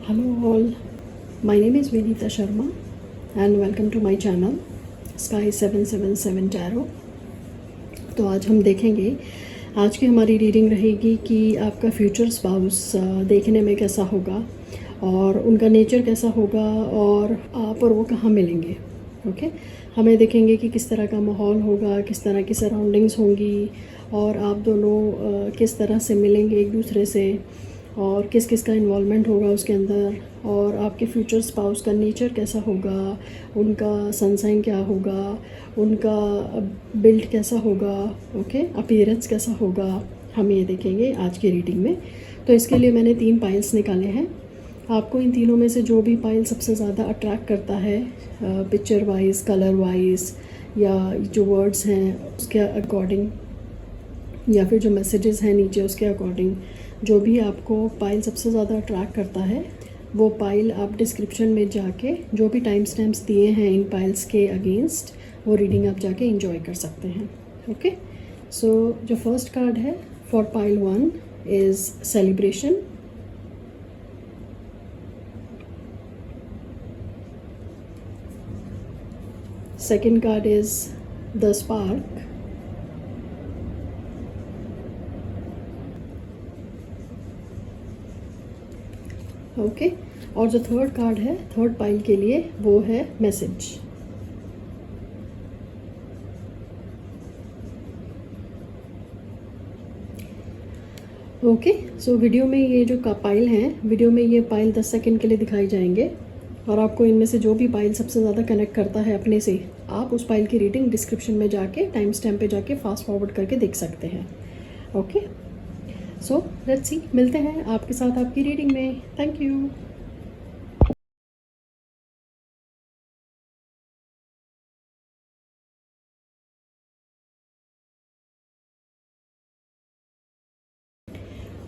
Hello all, my name is Vinita Sharma and welcome to my channel Sky 777 Tarot। तो आज हम देखेंगे, आज की हमारी रीडिंग रहेगी कि आपका फ्यूचर स्पाउस देखने में कैसा होगा और उनका नेचर कैसा होगा और आप और वो कहाँ मिलेंगे। ओके, हमें देखेंगे कि किस तरह का माहौल होगा, किस तरह की सराउंडिंग्स होंगी और आप दोनों किस तरह से मिलेंगे एक दूसरे से और किस किस का इन्वॉल्वमेंट होगा उसके अंदर, और आपके फ्यूचर स्पाउस का नेचर कैसा होगा, उनका सनसाइन क्या होगा, उनका बिल्ड कैसा होगा, ओके, अपीयरेंस कैसा होगा, हम ये देखेंगे आज की रीडिंग में। तो इसके लिए मैंने 3 पाइल्स निकाले हैं। आपको इन तीनों में से जो भी पाइल सबसे ज़्यादा अट्रैक्ट करता है पिक्चर वाइज, कलर वाइज, या जो वर्ड्स हैं उसके अकॉर्डिंग, या फिर जो मैसेजेस हैं नीचे उसके अकॉर्डिंग, जो भी आपको पाइल सबसे ज़्यादा अट्रैक्ट करता है वो पाइल आप डिस्क्रिप्शन में जाके जो भी टाइम स्टैम्प्स दिए हैं इन पाइल्स के अगेंस्ट, वो रीडिंग आप जाके एंजॉय कर सकते हैं। ओके, सो जो फर्स्ट कार्ड है for pile 1 is celebration. Second card is the spark. Okay, और जो थर्ड कार्ड है थर्ड पाइल के लिए वो है मैसेज। ओके, सो वीडियो में ये जो पाइल हैं, वीडियो में ये पाइल 10 सेकंड के लिए दिखाई जाएंगे और आपको इनमें से जो भी पाइल सबसे ज़्यादा कनेक्ट करता है अपने से, आप उस पाइल की रीडिंग डिस्क्रिप्शन में जाके टाइम स्टैम्प पे जाके फास्ट फॉरवर्ड करके देख सकते हैं। ओके, सो लेट्स सी, मिलते हैं आपके साथ आपकी रीडिंग में। Thank you.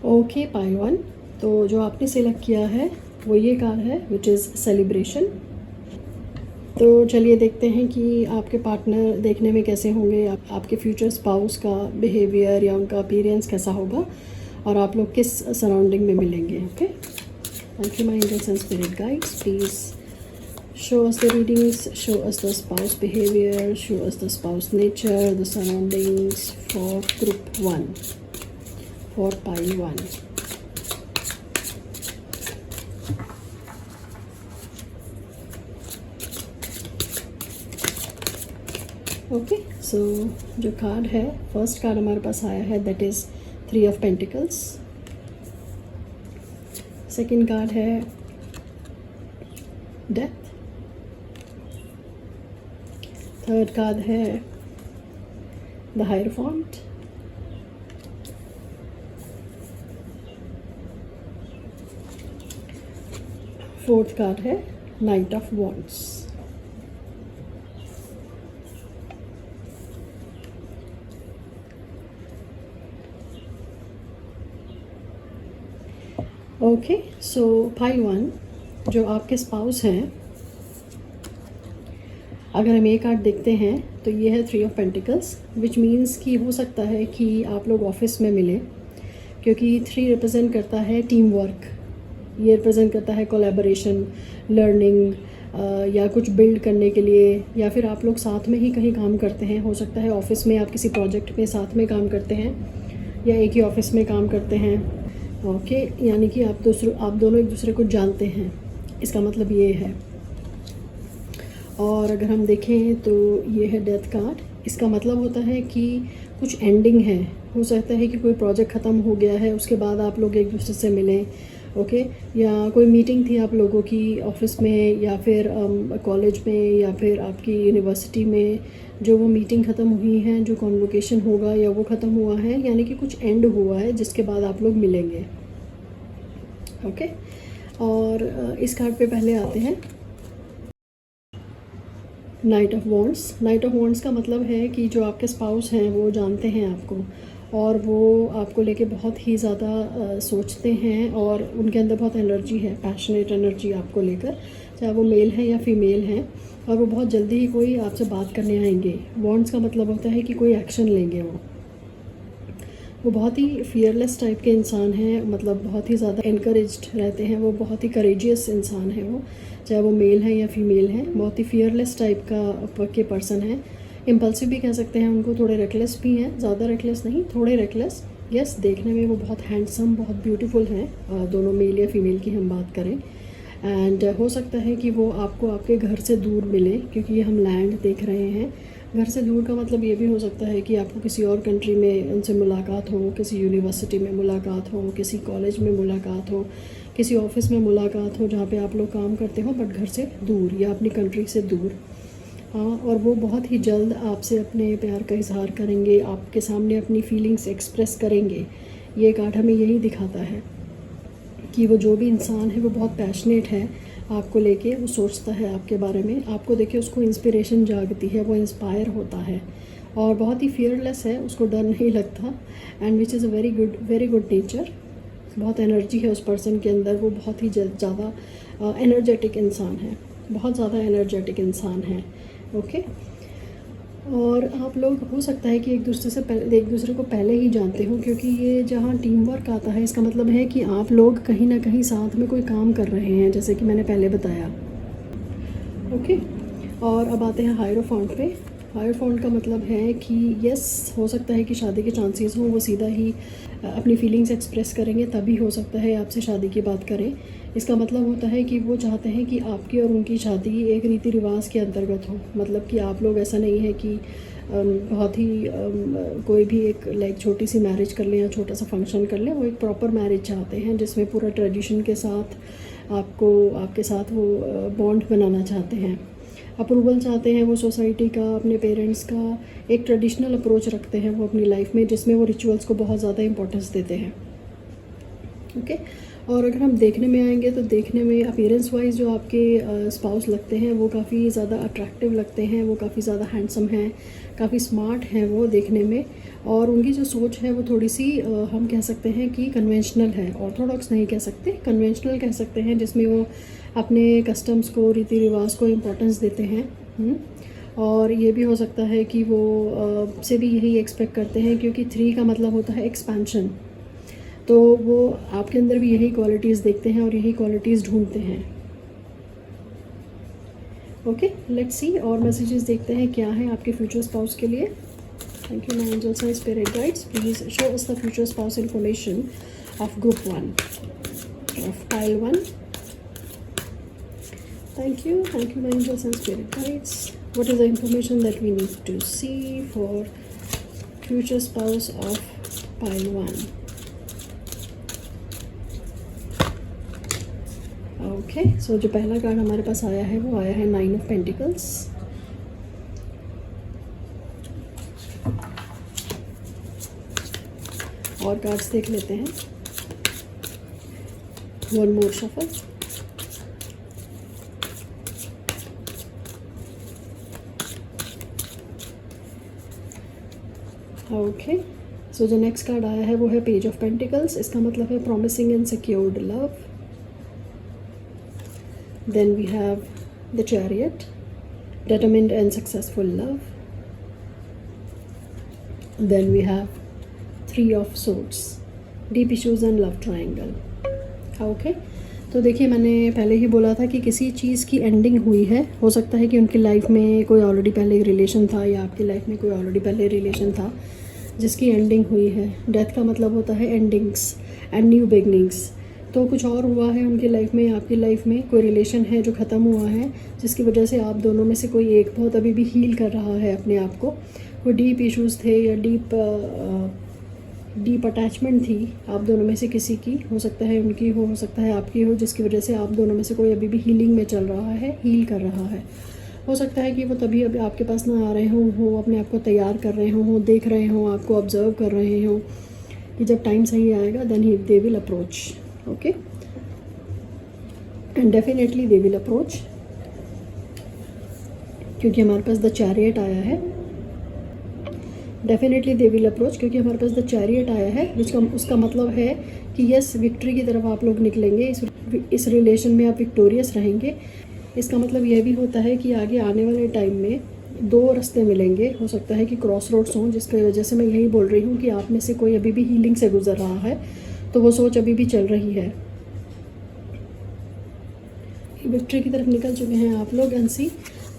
ओके, पाइल 1, तो जो आपने सिलेक्ट किया है वो ये कार्ड है विच इज़ सेलिब्रेशन। तो चलिए देखते हैं कि आपके पार्टनर देखने में कैसे होंगे, आपके फ्यूचर स्पाउस का बिहेवियर या उनका अपीयरेंस कैसा होगा और आप लोग किस सराउंडिंग में मिलेंगे। Okay, thank you my angels and spirit guides, please show us the readings, show us the spouse behavior, show us the spouse nature, the surroundings for group 1, for pile 1. Okay, so जो card है, first card हमारे पास आया है that is 3 of pentacles. Second card है death. Third card है the हायरफॉन्ट। Fourth card है night of wands. Okay, so pile 1 जो आपके स्पाउस हैं, अगर हम ये कार्ड देखते हैं तो ये है 3 ऑफ पेंटिकल्स, विच मीन्स कि हो सकता है कि आप लोग ऑफिस में मिलें, क्योंकि 3 रिप्रेजेंट करता है टीम वर्क, ये रिप्रेजेंट करता है कोलैबोरेशन, लर्निंग, या कुछ बिल्ड करने के लिए, या फिर आप लोग साथ में ही कहीं काम करते हैं। हो सकता है ऑफिस में आप किसी प्रोजेक्ट में साथ में काम करते हैं या एक ही ऑफिस में काम करते हैं। ओके, यानी कि आप दोनों एक दूसरे को जानते हैं, इसका मतलब ये है। और अगर हम देखें तो ये है डेथ कार्ड, इसका मतलब होता है कि कुछ एंडिंग है। हो सकता है कि कोई प्रोजेक्ट ख़त्म हो गया है, उसके बाद आप लोग एक दूसरे से मिलें। ओके, या कोई मीटिंग थी आप लोगों की ऑफिस में या फिर कॉलेज में या फिर आपकी यूनिवर्सिटी में, जो वो मीटिंग ख़त्म हुई है, जो कॉन्वोकेशन होगा या वो ख़त्म हुआ है, यानी कि कुछ एंड हुआ है जिसके बाद आप लोग मिलेंगे। ओके, और इस कार्ड पे पहले आते हैं night of wands. Night of wands का मतलब है कि जो आपके स्पाउस हैं वो जानते हैं आपको और वो आपको लेके बहुत ही ज़्यादा सोचते हैं और उनके अंदर बहुत एनर्जी है, पैशनेट एनर्जी आपको लेकर, चाहे वो मेल है या फीमेल हैं, और वो बहुत जल्दी ही कोई आपसे बात करने आएंगे। वॉन्ड्स का मतलब होता है कि कोई एक्शन लेंगे वो। वो बहुत ही फियरलेस टाइप के इंसान हैं, मतलब बहुत ही ज़्यादा इनकरेज्ड रहते हैं, वो बहुत ही करेजियस इंसान है, वो चाहे वो मेल है या फीमेल है, बहुत ही फियरलेस टाइप के पर्सन है। इम्पल्सिव भी कह सकते हैं उनको, थोड़े रेकलेस भी हैं, ज़्यादा रेकलेस नहीं, थोड़े रेकलेस। यस, देखने में वो बहुत हैंडसम, बहुत ब्यूटीफुल हैं, दोनों मेल या फीमेल की हम बात करें। एंड हो सकता है कि वो आपको आपके घर से दूर मिले, क्योंकि ये हम लैंड देख रहे हैं। घर से दूर का मतलब ये भी हो सकता है कि आपको किसी और कंट्री में उनसे मुलाकात हो, किसी यूनिवर्सिटी में मुलाकात हो, किसी कॉलेज में मुलाकात हो, किसी ऑफिस में मुलाकात हो जहाँ पे आप लोग काम करते हो, बट घर से दूर या अपनी कंट्री से दूर। हाँ, और वो बहुत ही जल्द आपसे अपने प्यार का इजहार करेंगे, आपके सामने अपनी फीलिंग्स एक्सप्रेस करेंगे। ये कार्ड हमें यही दिखाता है कि वो जो भी इंसान है वो बहुत पैशनेट है आपको लेके, वो सोचता है आपके बारे में, आपको देखे उसको इंस्पिरेशन जागती है, वो इंस्पायर होता है और बहुत ही फियरलेस है, उसको डर नहीं लगता। And which is a very good nature. बहुत एनर्जी है उस पर्सन के अंदर, वो बहुत ही ज़्यादा एनर्जेटिक इंसान है, बहुत ज़्यादा एनर्जेटिक इंसान है। ओके, और आप लोग हो सकता है कि एक दूसरे को पहले ही जानते हो, क्योंकि ये जहाँ टीम वर्क आता है इसका मतलब है कि आप लोग कहीं ना कहीं साथ में कोई काम कर रहे हैं, जैसे कि मैंने पहले बताया। ओके, और अब आते हैं हायरोफांट पे। हायरोफांट का मतलब है कि यस, हो सकता है कि शादी के चांसेस हों, वो सीधा ही अपनी फीलिंग्स एक्सप्रेस करेंगे, तभी हो सकता है आपसे शादी की बात करें। इसका मतलब होता है कि वो चाहते हैं कि आपकी और उनकी शादी एक रीति रिवाज के अंतर्गत हो, मतलब कि आप लोग ऐसा नहीं है कि बहुत ही कोई भी एक लाइक छोटी सी मैरिज कर लें या छोटा सा फंक्शन कर लें। वो एक प्रॉपर मैरिज चाहते हैं जिसमें पूरा ट्रेडिशन के साथ आपके साथ वो बॉन्ड बनाना चाहते हैं, अप्रूवल चाहते हैं वो सोसाइटी का, अपने पेरेंट्स का। एक ट्रेडिशनल अप्रोच रखते हैं वो अपनी लाइफ में, जिसमें वो रिचुअल्स को बहुत ज़्यादा इंपॉर्टेंस देते हैं। ओके, और अगर हम देखने में आएंगे तो देखने में अपीयरेंस वाइज जो आपके स्पाउस लगते हैं वो काफ़ी ज़्यादा अट्रैक्टिव लगते हैं, वो काफ़ी ज़्यादा हैंडसम हैं, काफ़ी स्मार्ट हैं वो देखने में। और उनकी जो सोच है वो थोड़ी सी हम कह सकते हैं कि कन्वेंशनल है, ऑर्थोडॉक्स नहीं कह सकते, कन्वेंशनल कह सकते हैं, जिसमें वो अपने कस्टम्स को, रीति रिवाज को इम्पोर्टेंस देते हैं। और ये भी हो सकता है कि वो से भी यही एक्सपेक्ट करते हैं, क्योंकि 3 का मतलब होता है एक्सपेंशन, तो वो आपके अंदर भी यही क्वालिटीज़ देखते हैं और यही क्वालिटीज़ ढूंढते हैं। ओके, लेट्स सी और मैसेजेस देखते हैं क्या है आपके फ्यूचर स्पाउस के लिए। Thank you my angels and spirit guides, please show us the future spouse information of group 1 of pile 1। Thank you my angels and spirit guides, what is the information that we need to see for future spouse of pile 1। Okay, so जो पहला card हमारे पास आया है वो आया है 9 of pentacles. और cards देख लेते हैं, 1 मोर शफल। ओके, सो जो नेक्स्ट कार्ड आया है वो है पेज ऑफ पेंटिकल्स। इसका मतलब है promising and secured love. Then we have the Chariot, determined and successful love. Then we have 3 of Swords, deep issues and love triangle. Okay, तो देखिए मैंने पहले ही बोला था कि किसी चीज़ की एंडिंग हुई है। हो सकता है कि उनकी लाइफ में कोई ऑलरेडी पहले एक रिलेशन था, या आपकी लाइफ में कोई ऑलरेडी पहले रिलेशन था जिसकी एंडिंग हुई है। डेथ का मतलब होता है एंडिंग्स एंड न्यू बिगनिंग्स। तो कुछ और हुआ है उनकी लाइफ में, आपकी लाइफ में कोई रिलेशन है जो ख़त्म हुआ है, जिसकी वजह से आप दोनों में से कोई एक बहुत अभी भी हील कर रहा है अपने आप को। कोई डीप इश्यूज़ थे या डीप अटैचमेंट थी आप दोनों में से किसी की, हो सकता है उनकी हो सकता है आपकी हो, जिसकी वजह से आप दोनों में से कोई अभी भी हीलिंग में चल रहा है, हील कर रहा है। हो सकता है कि वो तभी अभी आपके पास ना आ रहे हों, अपने आप को तैयार कर रहे हों, देख रहे हों, आपको ऑब्जर्व कर रहे हों कि जब टाइम सही आएगा then they will approach. Okay, and definitely they will approach, क्योंकि हमारे पास द चैरियट आया है। डेफिनेटली दे विल अप्रोच क्योंकि हमारे पास द चैरियट आया है, उसका मतलब है कि यस, विक्ट्री की तरफ आप लोग निकलेंगे, इस रिलेशन में आप विक्टोरियस रहेंगे। इसका मतलब यह भी होता है कि आगे आने वाले टाइम में दो रास्ते मिलेंगे, हो सकता है कि क्रॉस रोड्स हों, जिसकी वजह से मैं यही बोल रही हूँ कि आप में से कोई अभी भी हीलिंग से गुजर रहा है, तो वो सोच अभी भी चल रही है। विक्ट्री की तरफ निकल चुके हैं आप लोग एंड सी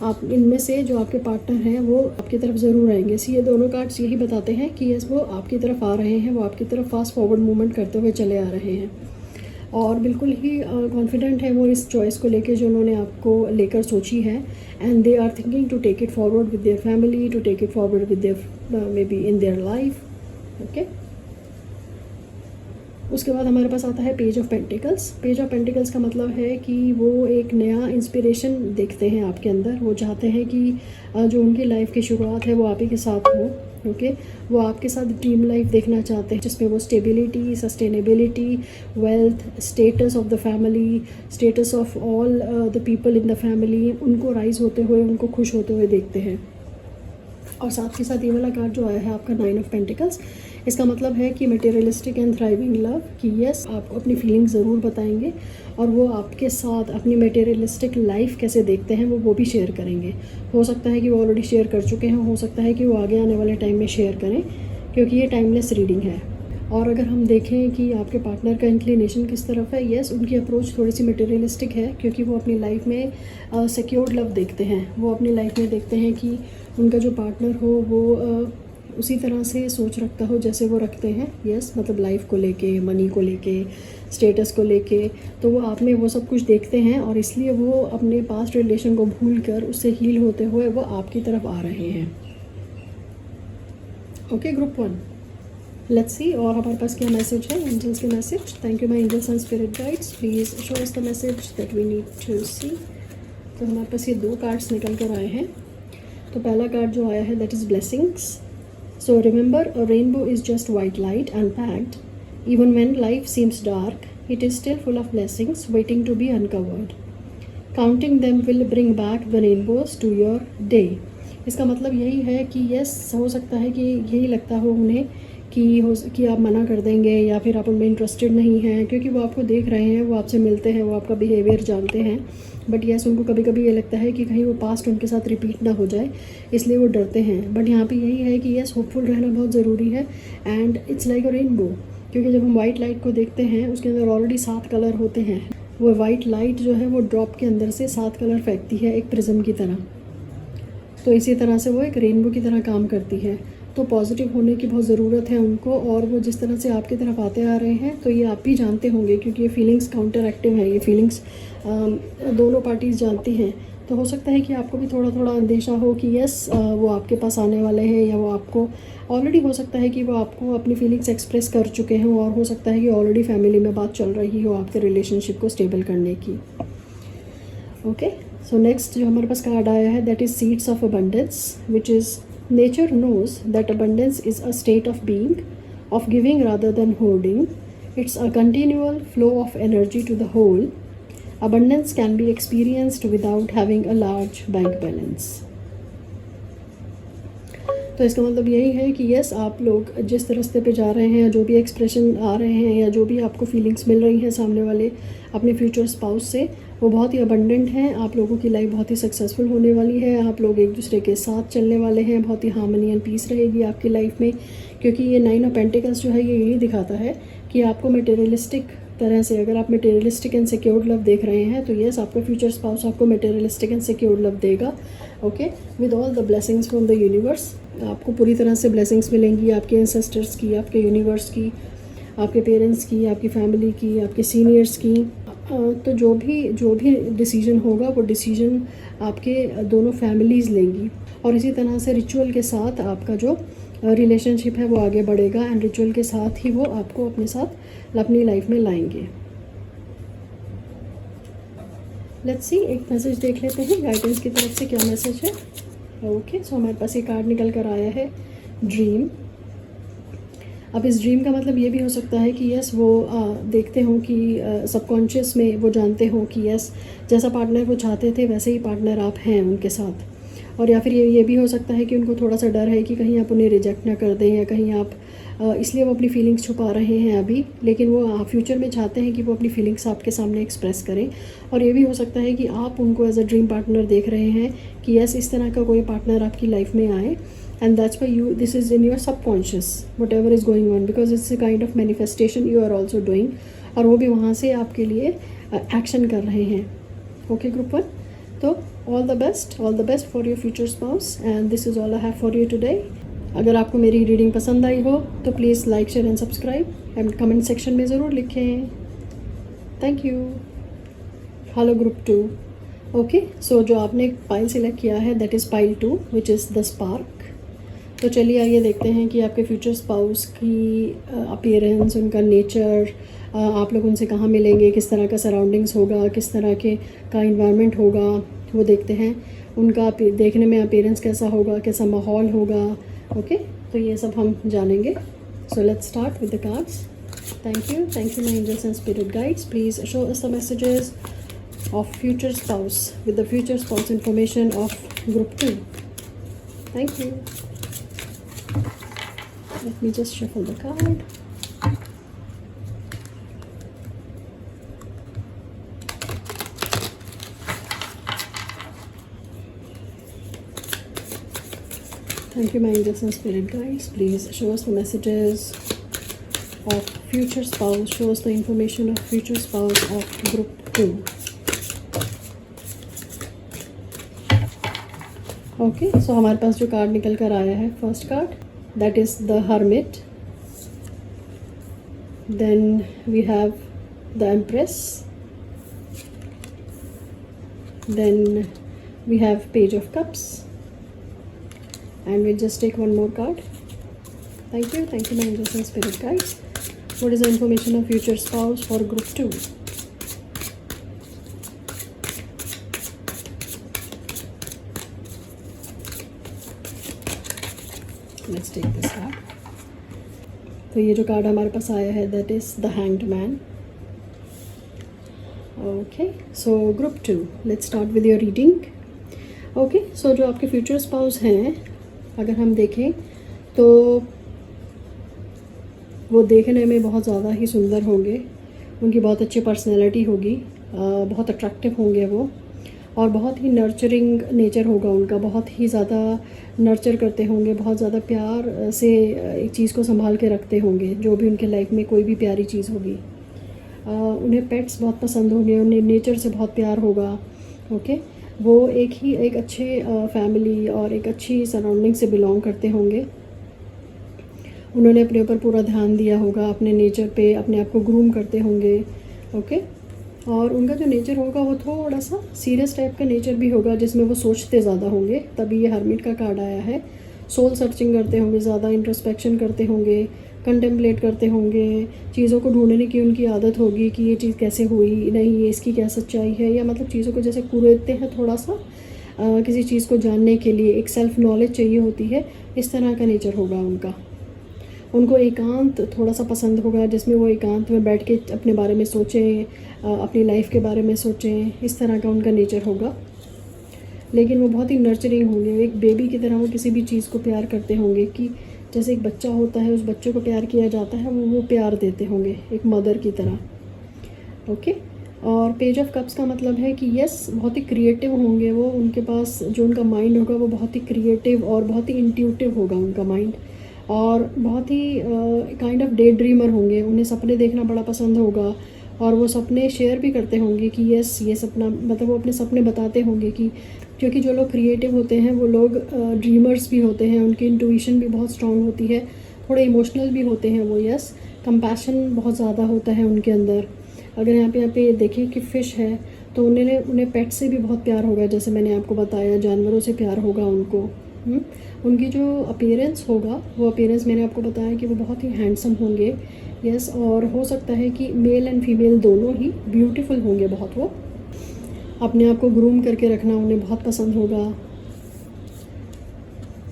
आप इनमें से जो आपके पार्टनर हैं वो आपकी तरफ ज़रूर आएंगे। सी ये दोनों कार्ड्स यही बताते हैं कि यस वो आपकी तरफ आ रहे हैं, वो आपकी तरफ फास्ट फॉरवर्ड मूवमेंट करते हुए चले आ रहे हैं और बिल्कुल ही कॉन्फिडेंट है वो इस चॉइस को लेके जो उन्होंने आपको लेकर सोची है। And they are thinking to take it forward with their family, to take it forward with their maybe in their life. Okay, उसके बाद हमारे पास आता है page of pentacles. Page of pentacles का मतलब है कि वो एक नया इंस्पिरेशन देखते हैं आपके अंदर। वो चाहते हैं कि जो उनकी लाइफ की शुरुआत है वो आप ही के साथ हो। ओके, वो आपके साथ ड्रीम लाइफ देखना चाहते हैं जिसमें वो stability, sustainability, wealth, status of the family, status of all the people in the family, उनको राइज होते हुए, उनको खुश होते हुए देखते हैं। और साथ के साथ ये वाला कार्ड जो आया है आपका 9 ऑफ पेंटिकल्स, इसका मतलब है कि मटेरियलिस्टिक एंड थ्राइविंग लव, कि यस आपको अपनी फीलिंग्स ज़रूर बताएंगे और वो आपके साथ अपनी मटेरियलिस्टिक लाइफ कैसे देखते हैं वो भी शेयर करेंगे। हो सकता है कि वो ऑलरेडी शेयर कर चुके हैं, हो सकता है कि वो आगे आने वाले टाइम में शेयर करें, क्योंकि ये टाइमलेस रीडिंग है। और अगर हम देखें कि आपके पार्टनर का इंक्लिनेशन किस तरफ है, यस उनकी अप्रोच थोड़ी सी मटेरियलिस्टिक है, क्योंकि वो अपनी लाइफ में सिक्योर्ड लव देखते हैं। वो अपनी लाइफ में देखते हैं कि उनका जो पार्टनर हो वो उसी तरह से सोच रखता हो जैसे वो रखते हैं। यस मतलब लाइफ को लेके, मनी को लेके, स्टेटस को लेके, तो वो आप में वो सब कुछ देखते हैं और इसलिए वो अपने पास्ट रिलेशन को भूल कर उससे हील होते हुए वो आपकी तरफ आ रहे हैं। ओके ग्रुप 1, लेट्स सी और हमारे पास क्या मैसेज है, एंजल्स के message. Thank you my angels and spirit guides, please show us the message that we need to see. तो हमारे पास ये 2 कार्ड्स निकल कर आए हैं। तो पहला कार्ड जो आया है that is blessings. So remember, a rainbow is just white light unpacked. Even when life seems dark, it is still full of blessings waiting to be uncovered. Counting them will bring back the rainbows to your day. इसका मतलब यही है कि yes हो सकता है कि यही लगता हो उन्हें कि आप मना कर देंगे या फिर आप उनमें इंटरेस्टेड नहीं हैं, क्योंकि वो आपको देख रहे हैं, वो आपसे मिलते हैं, वो आपका बिहेवियर जानते हैं। बट यस उनको कभी कभी ये लगता है कि कहीं वो पास्ट उनके साथ रिपीट ना हो जाए, इसलिए वो डरते हैं। बट यहाँ पे यही है कि यस होपफुल रहना बहुत ज़रूरी है। And it's like a rainbow, क्योंकि जब हम वाइट लाइट को देखते हैं उसके अंदर ऑलरेडी 7 कलर होते हैं। वो वाइट लाइट जो है वो ड्रॉप के अंदर से 7 कलर फेंकती है एक प्रिज्म की तरह। तो इसी तरह से वो एक रेनबो की तरह काम करती है। तो पॉजिटिव होने की बहुत ज़रूरत है उनको, और वो जिस तरह से आपकी तरफ आते आ रहे हैं तो ये आप भी जानते होंगे, क्योंकि ये फीलिंग्स काउंटर एक्टिव है, ये फीलिंग्स दोनों पार्टीज़ जानती हैं। तो हो सकता है कि आपको भी थोड़ा थोड़ा अंदेशा हो कि यस वो आपके पास आने वाले हैं, या वो आपको ऑलरेडी हो सकता है कि वो आपको अपनी फीलिंग्स एक्सप्रेस कर चुके हों, और हो सकता है कि ऑलरेडी फैमिली में बात चल रही हो आपके रिलेशनशिप को स्टेबल करने की। ओके, सो नेक्स्ट जो हमारे पास कार्ड आया है that is seeds of abundance, which is nature knows that abundance is a state of being, of giving rather than hoarding. It's a continual flow of energy to the whole. Abundance can be experienced without having a large bank balance. तो इसका मतलब यही है कि yes आप लोग जिस रास्ते पे जा रहे हैं, जो भी एक्सप्रेशन आ रहे हैं या जो भी आपको फीलिंग्स मिल रही हैं सामने वाले अपने फ्यूचर स्पाउस से, वो बहुत ही अबंडेंट हैं। आप लोगों की लाइफ बहुत ही सक्सेसफुल होने वाली है, आप लोग एक दूसरे के साथ चलने वाले हैं, बहुत ही हार्मनी एंड पीस रहेगी आपकी लाइफ में, क्योंकि ये 9 ऑफ पेंटिकल्स जो है ये यही दिखाता है कि आपको मटेरियलिस्टिक तरह से, अगर आप मटेरियलिस्टिक एंड सिक्योर्ड लव देख रहे हैं तो यस आपका फ्यूचर स्पाउस आपको मटेरियलिस्टिक एंड सिक्योर्ड लव देगा। Okay, with all the blessings from the universe. आपको पूरी तरह से ब्लेसिंग्स मिलेंगी आपके एंसेस्टर्स की, आपके यूनिवर्स की, आपके पेरेंट्स की, आपकी फैमिली की, आपके सीनियर्स की। तो जो भी डिसीजन होगा वो डिसीजन आपके दोनों फैमिलीज़ लेंगी, और इसी तरह से रिचुअल के साथ आपका जो रिलेशनशिप है वो आगे बढ़ेगा, एंड रिचुअल के साथ ही वो आपको अपने साथ अपनी लाइफ में लाएंगे। लेट्स सी एक मैसेज देख लेते हैं गाइडेंस की तरफ से क्या मैसेज है। ओके, सो हमारे पास ये कार्ड निकल कर आया है ड्रीम। अब इस ड्रीम का मतलब ये भी हो सकता है कि यस वो देखते हों कि सबकॉन्शियस में वो जानते हों कि यस जैसा पार्टनर वो चाहते थे वैसे ही पार्टनर आप हैं उनके साथ, और या फिर ये भी हो सकता है कि उनको थोड़ा सा डर है कि कहीं आप उन्हें रिजेक्ट ना कर दें, या कहीं आप इसलिए वो अपनी फीलिंग्स छुपा रहे हैं अभी, लेकिन वो फ्यूचर में चाहते हैं कि वो अपनी फीलिंग्स आपके सामने एक्सप्रेस करें। और ये भी हो सकता है कि आप उनको एज अ ड्रीम पार्टनर देख रहे हैं कि यस, इस तरह का कोई पार्टनर आपकी लाइफ में आए, and that's why you, this is in your subconscious whatever is going on, because it's a kind of manifestation you are also doing, और वो भी वहाँ से आपके लिए एक्शन कर रहे हैं। ओके ग्रुप 1, तो all the best for your future spouse, and this is all I have for you today. अगर आपको मेरी रीडिंग पसंद आई हो तो please like, share and subscribe, and comment section में ज़रूर लिखें। Thank you. Hello group 2। Okay, so जो आपने पाइल सिलेक्ट किया है that is pile 2 which is the spark. तो चलिए आइए देखते हैं कि आपके फ्यूचर स्पाउस की अपीयरेंस, उनका नेचर, आप लोग उनसे कहाँ मिलेंगे, किस तरह का सराउंडिंग्स होगा, किस तरह के का इन्वायरमेंट होगा, वो देखते हैं। उनका देखने में अपीयरेंस कैसा होगा, कैसा माहौल होगा। ओके, तो ये सब हम जानेंगे। So let's start with the cards. Thank you my angels and spirit guides, please show us the messages of future spouse with the future spouse information of group 2। Thank you. Let me just shuffle the card. Thank you my angels and spirit guides, please show us the messages of future spouse, show us the information of future spouse of group 2. Okay, so हमारे पास जो card निकल कर आया है, first card that is the hermit, then we have the empress, then we have page of cups, and we'll just take one more card. Thank you my angels and spirit guides. What is the information of future spouse for group 2? Let's take this card. तो ये जो card हमारे पास आया है that is the hanged man. Okay, so group 2, let's start with your reading. Okay, so जो आपके future spouse हैं, अगर हम देखें तो वो देखने में बहुत ज़्यादा ही सुंदर होंगे, उनकी बहुत अच्छी पर्सनैलिटी होगी, बहुत अट्रैक्टिव होंगे वो, और बहुत ही नर्चरिंग नेचर होगा उनका, बहुत ही ज़्यादा नर्चर करते होंगे, बहुत ज़्यादा प्यार से एक चीज़ को संभाल के रखते होंगे, जो भी उनके लाइफ में कोई भी प्यारी चीज़ होगी। उन्हें पेट्स बहुत पसंद होंगे, उन्हें नेचर से बहुत प्यार होगा। ओके, वो एक अच्छे फैमिली और एक अच्छी सराउंडिंग से बिलोंग करते होंगे। उन्होंने अपने ऊपर पूरा ध्यान दिया होगा, अपने नेचर पे अपने आप को ग्रूम करते होंगे। ओके, और उनका जो नेचर होगा वो थोड़ा सा सीरियस टाइप का नेचर भी होगा, जिसमें वो सोचते ज़्यादा होंगे, तभी ये हर्मिट का कार्ड आया है। सोल सर्चिंग करते होंगे, ज़्यादा इंट्रोस्पेक्शन करते होंगे, कंटेम्पलेट करते होंगे, चीज़ों को ढूंढने की उनकी आदत होगी कि ये चीज़ कैसे हुई, नहीं ये इसकी क्या सच्चाई है, या मतलब चीज़ों को जैसे कुरेदते हैं थोड़ा सा, किसी चीज़ को जानने के लिए एक सेल्फ नॉलेज चाहिए होती है, इस तरह का नेचर होगा उनका। उनको एकांत थोड़ा सा पसंद होगा, जिसमें वो एकांत में बैठ के अपने बारे में सोचें, अपनी लाइफ के बारे में सोचें, इस तरह का उनका नेचर होगा। लेकिन वो बहुत ही नर्चरिंग होंगे, एक बेबी की तरह वो किसी भी चीज़ को प्यार करते होंगे, कि जैसे एक बच्चा होता है, उस बच्चे को प्यार किया जाता है, वो प्यार देते होंगे एक मदर की तरह। ओके, और पेज ऑफ कप्स का मतलब है कि यस, बहुत ही क्रिएटिव होंगे वो, उनके पास जो उनका माइंड होगा वो बहुत ही क्रिएटिव और बहुत ही इंट्यूटिव होगा उनका माइंड, और बहुत ही काइंड ऑफ डे ड्रीमर होंगे। उन्हें सपने देखना बड़ा पसंद होगा, और वो सपने शेयर भी करते होंगे कि यस ये सपना, मतलब वो अपने सपने बताते होंगे कि, क्योंकि जो लोग क्रिएटिव होते हैं वो लोग ड्रीमर्स भी होते हैं, उनकी इंट्यूशन भी बहुत स्ट्रांग होती है, थोड़े इमोशनल भी होते हैं वो। यस, कंपैशन बहुत ज़्यादा होता है उनके अंदर। अगर यहाँ पे देखें कि फ़िश है, तो उन्हें पेट से भी बहुत प्यार होगा, जैसे मैंने आपको बताया, जानवरों से प्यार होगा उनको। उनकी जो अपीयरेंस होगा, वो अपीयरेंस मैंने आपको बताया कि वो बहुत ही हैंडसम होंगे। यस, और हो सकता है कि मेल एंड फीमेल दोनों ही ब्यूटीफुल होंगे बहुत। वो अपने आप को ग्रूम करके रखना उन्हें बहुत पसंद होगा।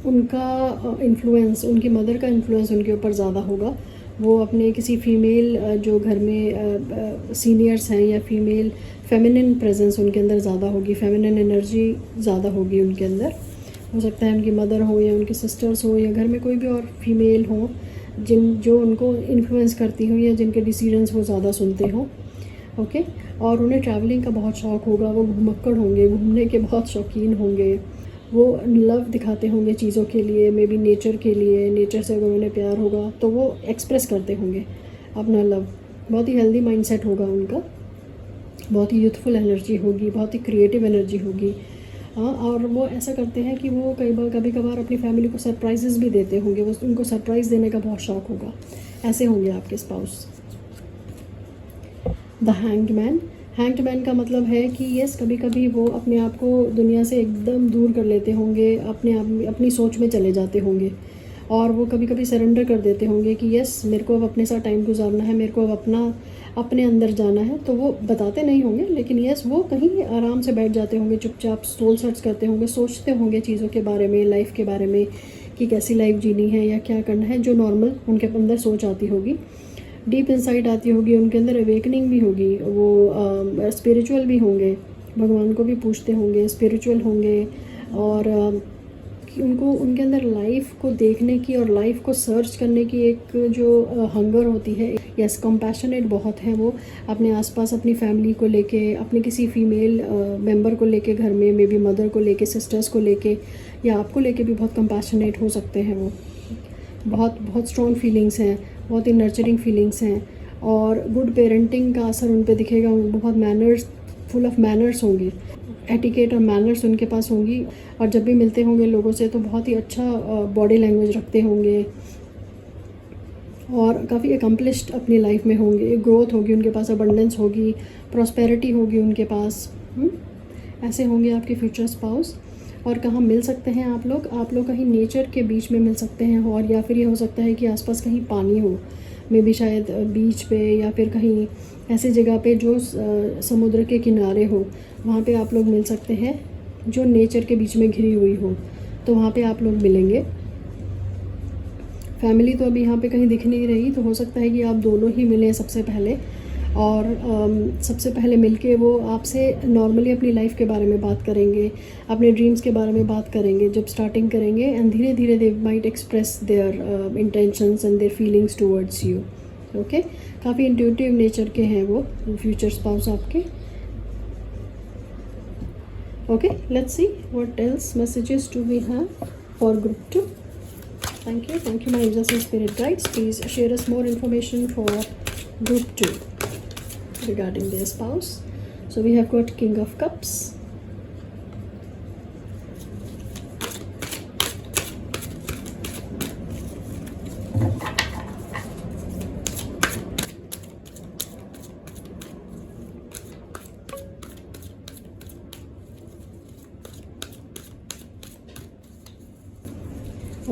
उनका इन्फ्लुएंस, उनकी मदर का इन्फ्लुएंस उनके ऊपर ज़्यादा होगा। वो अपने किसी फीमेल जो घर में सीनियर्स हैं, या फीमेल फेमिनिन प्रेजेंस उनके अंदर ज़्यादा होगी, फेमिनिन एनर्जी ज़्यादा होगी उनके अंदर। हो सकता है उनकी मदर हो या उनकी सिस्टर्स हो या घर में कोई भी और फीमेल हो जो उनको इन्फ्लुएंस करती हो या जिनके डिसीजंस वो ज़्यादा सुनते हो। ओके, और उन्हें ट्रैवलिंग का बहुत शौक़ होगा, वो घुमक्कड़ होंगे, घूमने के बहुत शौकीन होंगे, वो लव दिखाते होंगे चीज़ों के लिए, मे बी नेचर के लिए, नेचर से अगर उन्हें प्यार होगा तो वो एक्सप्रेस करते होंगे अपना लव। बहुत ही हेल्दी माइंडसेट होगा उनका, बहुत ही यूथफुल एनर्जी होगी, बहुत ही क्रिएटिव एनर्जी होगी। हाँ, और वो ऐसा करते हैं कि वो कभी कभार अपनी फैमिली को सरप्राइजेस भी देते होंगे, वो उनको सरप्राइज़ देने का बहुत शौक़ होगा। ऐसे होंगे आपके स्पाउस। द हैंग्ड मैन का मतलब है कि यस, कभी कभी वो अपने आप को दुनिया से एकदम दूर कर लेते होंगे, अपनी सोच में चले जाते होंगे, और वो कभी कभी सरेंडर कर देते होंगे कि यस, मेरे को अब अपने साथ टाइम गुजारना है, मेरे को अब अपने अंदर जाना है। तो वो बताते नहीं होंगे, लेकिन यस, वो कहीं आराम से बैठ जाते होंगे, चुपचाप सोल सर्च करते होंगे, सोचते होंगे चीज़ों के बारे में, लाइफ के बारे में कि कैसी लाइफ जीनी है या क्या करना है, जो नॉर्मल उनके अंदर सोच आती होगी, डीप इंसाइट आती होगी, उनके अंदर अवेकनिंग भी होगी, वो स्पिरिचुअल भी होंगे, भगवान को भी पूछते होंगे, स्पिरिचुअल होंगे, और कि उनके अंदर लाइफ को देखने की और लाइफ को सर्च करने की एक जो हंगर होती है। यस, कंपैशनेट बहुत हैं वो, अपने आसपास अपनी फैमिली को लेके, अपने किसी फीमेल मेंबर को लेके, घर में मे बी मदर को लेके, सिस्टर्स को लेके या आपको लेके भी बहुत कंपैशनेट हो सकते हैं वो। बहुत स्ट्रॉन्ग फीलिंग्स हैं, बहुत ही नर्चरिंग फीलिंग्स हैं, और गुड पेरेंटिंग का असर उन पे दिखेगा। बहुत मैनर्स, फुल ऑफ मैनर्स होंगे, एटिकेट और मैनर्स उनके पास होंगी, और जब भी मिलते होंगे लोगों से तो बहुत ही अच्छा बॉडी लैंग्वेज रखते होंगे, और काफ़ी अकम्पलिश्ड अपनी लाइफ में होंगे। ग्रोथ होगी उनके पास, अबंडेंस होगी, प्रॉस्पेरिटी होगी उनके पास। ऐसे होंगे आपके फ्यूचर स्पाउस। और कहाँ मिल सकते हैं आप लोग कहीं नेचर के बीच में मिल सकते हैं, और या फिर ये हो सकता है कि आसपास कहीं पानी हो, मे बी शायद बीच पे, या फिर कहीं ऐसी जगह पे जो समुद्र के किनारे हो, वहाँ पे आप लोग मिल सकते हैं, जो नेचर के बीच में घिरी हुई हो, तो वहाँ पे आप लोग मिलेंगे। फैमिली तो अभी यहाँ पे कहीं दिख नहीं रही, तो हो सकता है कि आप दोनों ही मिलें सबसे पहले, और सबसे पहले मिलके वो आपसे नॉर्मली अपनी लाइफ के बारे में बात करेंगे, अपने ड्रीम्स के बारे में बात करेंगे जब स्टार्टिंग करेंगे, एंड धीरे धीरे they might express their intentions and their feelings towards you. Okay, काफ़ी इंट्यूटिव नेचर के हैं वो फ्यूचर स्पाउस आपके। Okay, let's see what else messages do we have for group 2। Thank you my angels and spirit guides. Please share us more information for group 2 regarding their spouse. So we have got King of Cups,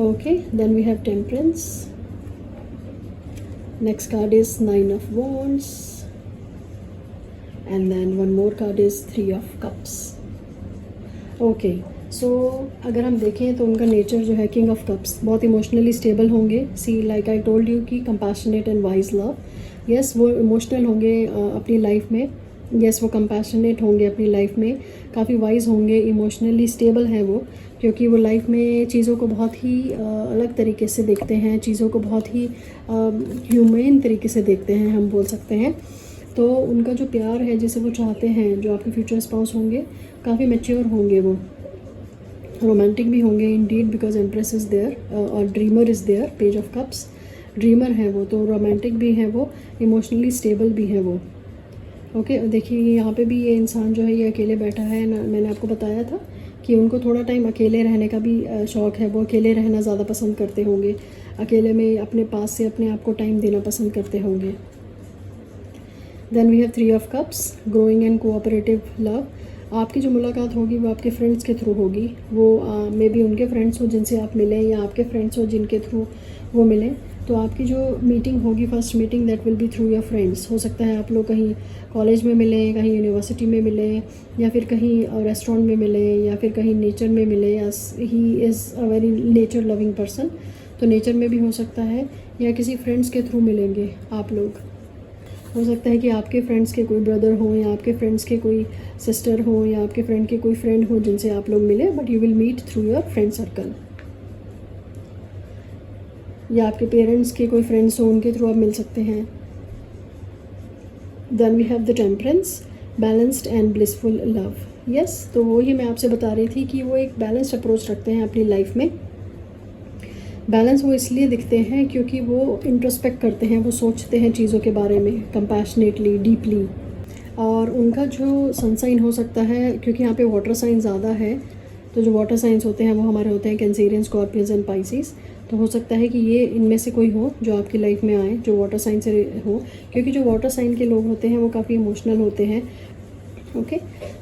okay, then we have Temperance. Next card is Nine of Wands, and then one more card is Three of Cups. Okay, so अगर हम देखें तो उनका nature जो है king of cups, बहुत emotionally stable होंगे। सी like I told you कि compassionate and wise love. Yes, वो इमोशनल होंगे अपनी लाइफ में, यस वो कंपैशनेट होंगे अपनी लाइफ में, काफ़ी वाइज होंगे, इमोशनली स्टेबल हैं वो, क्योंकि वो लाइफ में चीज़ों को बहुत ही अलग तरीके से देखते हैं, चीज़ों को बहुत ही ह्यूमन तरीके से देखते हैं, हम बोल सकते हैं। तो उनका जो प्यार है जिसे वो चाहते हैं, जो आपके फ्यूचर स्पाउस होंगे, काफ़ी मैच्योर होंगे, वो रोमांटिक भी होंगे indeed, because empress is there और dreamer is there, page of cups, dreamer है वो, तो रोमांटिक भी है वो, इमोशनली स्टेबल भी है वो। ओके, देखिए यहाँ पे भी ये इंसान जो है ये अकेले बैठा है ना, मैंने आपको बताया था कि उनको थोड़ा टाइम अकेले रहने का भी शौक़ है, वो अकेले रहना ज़्यादा पसंद करते होंगे, अकेले में अपने पास से अपने आप को टाइम देना पसंद करते होंगे। Then we have three of cups, growing and cooperative love. आपकी जो मुलाकात होगी वो आपके फ्रेंड्स के थ्रू होगी, वो मे बी उनके फ्रेंड्स हो जिनसे आप मिलें, या आपके फ्रेंड्स हो जिनके थ्रू वो मिलें। तो आपकी जो मीटिंग होगी, first meeting, that will be through your friends. हो सकता है आप लोग कहीं कॉलेज में मिलें, कहीं यूनिवर्सिटी में मिलें, या फिर कहीं रेस्टोरेंट में मिलें, या फिर कहीं नेचर में मिलें। Yes, he is a very nature loving person, तो नेचर में भी हो सकता है, या किसी फ्रेंड्स के थ्रू मिलेंगे आप लोग। हो सकता है कि आपके फ्रेंड्स के कोई ब्रदर हो या आपके फ्रेंड्स के कोई सिस्टर हो या आपके फ्रेंड के कोई फ्रेंड हो जिनसे आप लोग मिले, but you will meet through your friend circle. या आपके पेरेंट्स के कोई फ्रेंड्स हो, उनके थ्रू आप मिल सकते हैं। Then we have the temperance, balanced and blissful love. Yes, तो वो ही मैं आपसे बता रही थी कि वो एक बैलेंस्ड अप्रोच रखते हैं अपनी लाइफ में। बैलेंस वो इसलिए दिखते हैं क्योंकि वो इंट्रोस्पेक्ट करते हैं, वो सोचते हैं चीज़ों के बारे में कंपैशनेटली, डीपली। और उनका जो सन साइन हो सकता है, क्योंकि यहाँ पे वाटर साइन ज़्यादा है, तो जो वाटर साइंस होते हैं वो हमारे होते हैं कैंसेरियन, स्कॉर्पियंस एंड पाइसिस। तो हो सकता है कि ये इनमें से कोई हो जो आपकी लाइफ में आए, जो वाटर साइन से हो, क्योंकि जो वाटर साइन के लोग होते हैं वो काफ़ी इमोशनल होते हैं। ओके,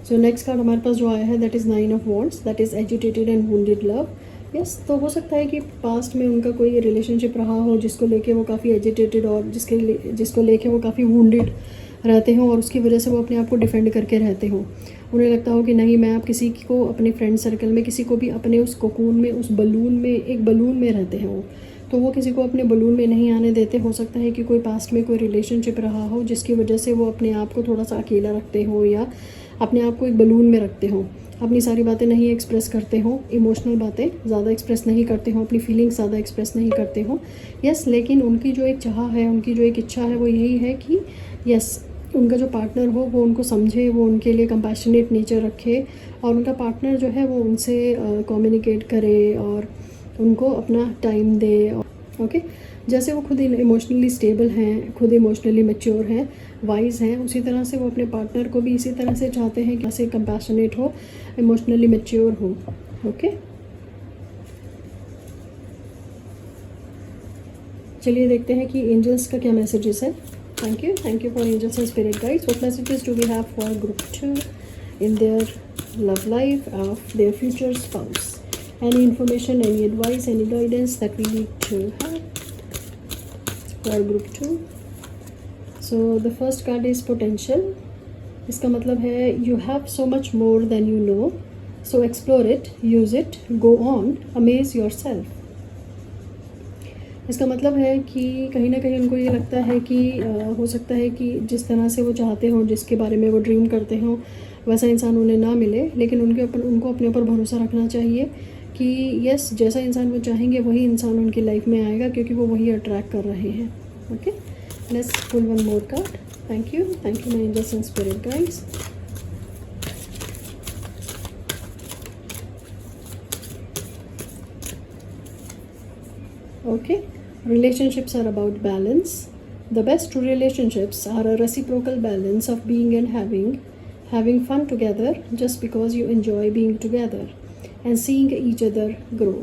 सो नेक्स्ट कार्ड हमारे पास जो आया है that is 9 of wands, that is agitated and wounded love. Yes, तो हो सकता है कि पास्ट में उनका कोई रिलेशनशिप रहा हो जिसको लेके वो काफ़ी एजिटेटेड और जिसको लेके वो काफ़ी वुंडेड रहते हों, और उसकी वजह से वो अपने आप को डिफेंड करके रहते हों। उन्हें लगता हो कि नहीं, मैं अब किसी को अपने फ्रेंड सर्कल में, किसी को भी अपने उस कोकून में, उस बलून में, एक बलून में रहते हैं वो, तो वो किसी को अपने बलून में नहीं आने देते। हो सकता है कि कोई पास्ट में कोई रिलेशनशिप रहा हो जिसकी वजह से वो अपने आप को थोड़ा सा अकेला रखते हो या अपने आप को एक बलून में रखते हो, अपनी सारी बातें नहीं एक्सप्रेस करते हो, इमोशनल बातें ज़्यादा एक्सप्रेस नहीं करते हो, अपनी फीलिंग्स ज़्यादा एक्सप्रेस नहीं करते हो। यस, लेकिन उनकी जो एक चाह है, उनकी जो एक इच्छा है वो यही है कि यस, उनका जो पार्टनर हो वो उनको समझे, वो उनके लिए कंपैशनेट नेचर रखे, और उनका पार्टनर जो है वो उनसे कम्युनिकेट करे और उनको अपना टाइम दे। ओके, जैसे वो खुद इमोशनली स्टेबल हैं, खुद इमोशनली मैच्योर हैं, वाइज हैं, उसी तरह से वो अपने पार्टनर को भी इसी तरह से चाहते हैं कि ऐसे कंपैशनेट हो, इमोशनली मैच्योर हो। ओके, चलिए देखते हैं कि एंजल्स का क्या मैसेजेस है। Thank you for angels and spirit guides. What messages do we have for group 2 in their love life of their future spouse? Any information, any advice, any guidance that we need to have for group 2? So the first card is potential. इसका मतलब है you have so much more than you know, so explore it, use it, go on, amaze yourself. इसका मतलब है कि कहीं ना कहीं उनको ये लगता है कि हो सकता है कि जिस तरह से वो चाहते हों, जिसके बारे में वो ड्रीम करते हों, वैसा इंसान उन्हें ना मिले, लेकिन उनको अपने ऊपर भरोसा रखना चाहिए कि यस, जैसा इंसान वो चाहेंगे वही इंसान उनकी लाइफ में आएगा, क्योंकि वो वही अट्रैक्ट कर रहे हैं। Okay, let's pull one more card. Thank you my angels and spirit guides. Okay, relationships are about balance. The best true relationships are a reciprocal balance of being and having fun together just because you enjoy being together and seeing each other grow.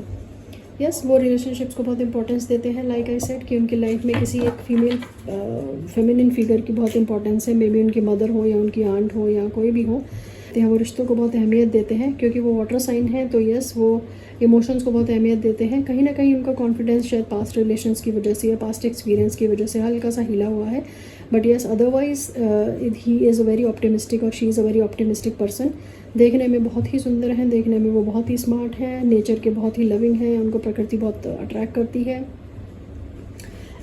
Yes, वो relationships को बहुत importance देते हैं, like I said कि उनकी life में किसी एक फेमिनिन फिगर की बहुत इंपॉर्टेंस है, मे बी उनकी मदर हो या उनकी आंट हो या कोई भी हो, तो वो रिश्तों को बहुत अहमियत देते हैं क्योंकि वो वाटर साइन है। तो यस, वो इमोशंस को बहुत अहमियत देते हैं। कहीं ना कहीं उनका कॉन्फिडेंस शायद पास्ट रिलेशंस की वजह से या पास्ट एक्सपीरियंस की वजह से हल्का सा हिला हुआ है, but yes, otherwise he is a very optimistic और she is a very optimistic person. देखने में बहुत ही सुंदर हैं, देखने में वो बहुत ही स्मार्ट हैं, नेचर के बहुत ही लविंग हैं, उनको प्रकृति बहुत अट्रैक्ट करती है,